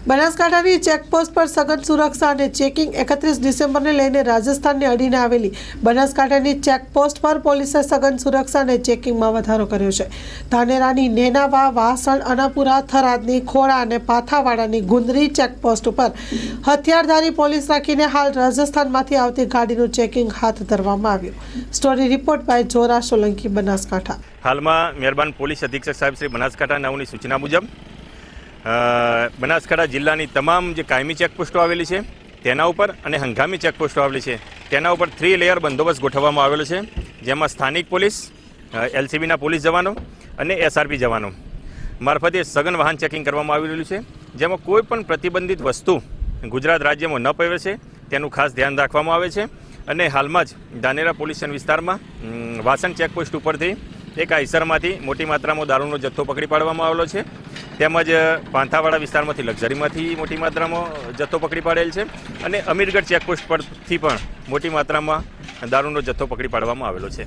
બનાસકાંઠાની checkpost પર સઘન સુરક્ષા અને ચેકિંગ 31 ડિસેમ્બરને લઈને રાજસ્થાનને અડીને આવેલી બનાસકાંઠાની ચેકપોસ્ટ પર પોલીસે સઘન સુરક્ષા અને ચેકિંગમાં વધારો કર્યો છે। ધાનેરાની નેનાવા, વાસણ, અનાપુરા, થરાદની ખોડા અને પાથાવાડાની ગુંદરી ચેકપોસ્ટ ઉપર હથિયારધારી પોલીસ રાખીને હાલ રાજસ્થાનમાંથી આવતી ગાડીનું ચેકિંગ હાથ ધરવામાં આવ્યું। Story report by Jora Solanki, Banaskantha. હાલમાં મહેરબાન પોલીસ અધિક્ષક સાહેબ શ્રી બનાસકાંઠા નવની સૂચના મુજબ બનાસકાંઠા જિલ્લાની તમામ જે કાયમી ચેકપોસ્ટો આવેલી છે તેના ઉપર અને હંગામી ચેકપોસ્ટો આવેલી છે તેના ઉપર 3 લેયર બંદોબસ્ત ગોઠવવામાં આવેલો છે, જેમાં સ્થાનિક પોલીસ, LCBના પોલીસ જવાનો અને SRP જવાનો મારફતે સઘન વાહન ચેકિંગ કરવામાં આવી રહ્યું છે, જેમાં કોઈ પણ પ્રતિબંધિત વસ્તુ ગુજરાત રાજ્યમાં ન પ્રવેશે તેનું ખાસ ધ્યાન રાખવામાં આવે છે। અને હાલમાં જ ધાનેરા પોલીસ સ્ટેશન વિસ્તારમાં વાસણ ચેકપોસ્ટ ઉપરથી એક આઈસરમાંથી મોટી માત્રામાં દારૂનો જથ્થો પકડી પાડવામાં આવેલો છે, તેમજ પાંથાવાડા વિસ્તારમાંથી લક્ઝરીમાંથી મોટી માત્રામાં જથ્થો પકડી પાડેલ છે અને અમીરગઢ ચેકપોસ્ટ પરથી પણ મોટી માત્રામાં દારૂનો જથ્થો પકડી પાડવામાં આવેલો છે।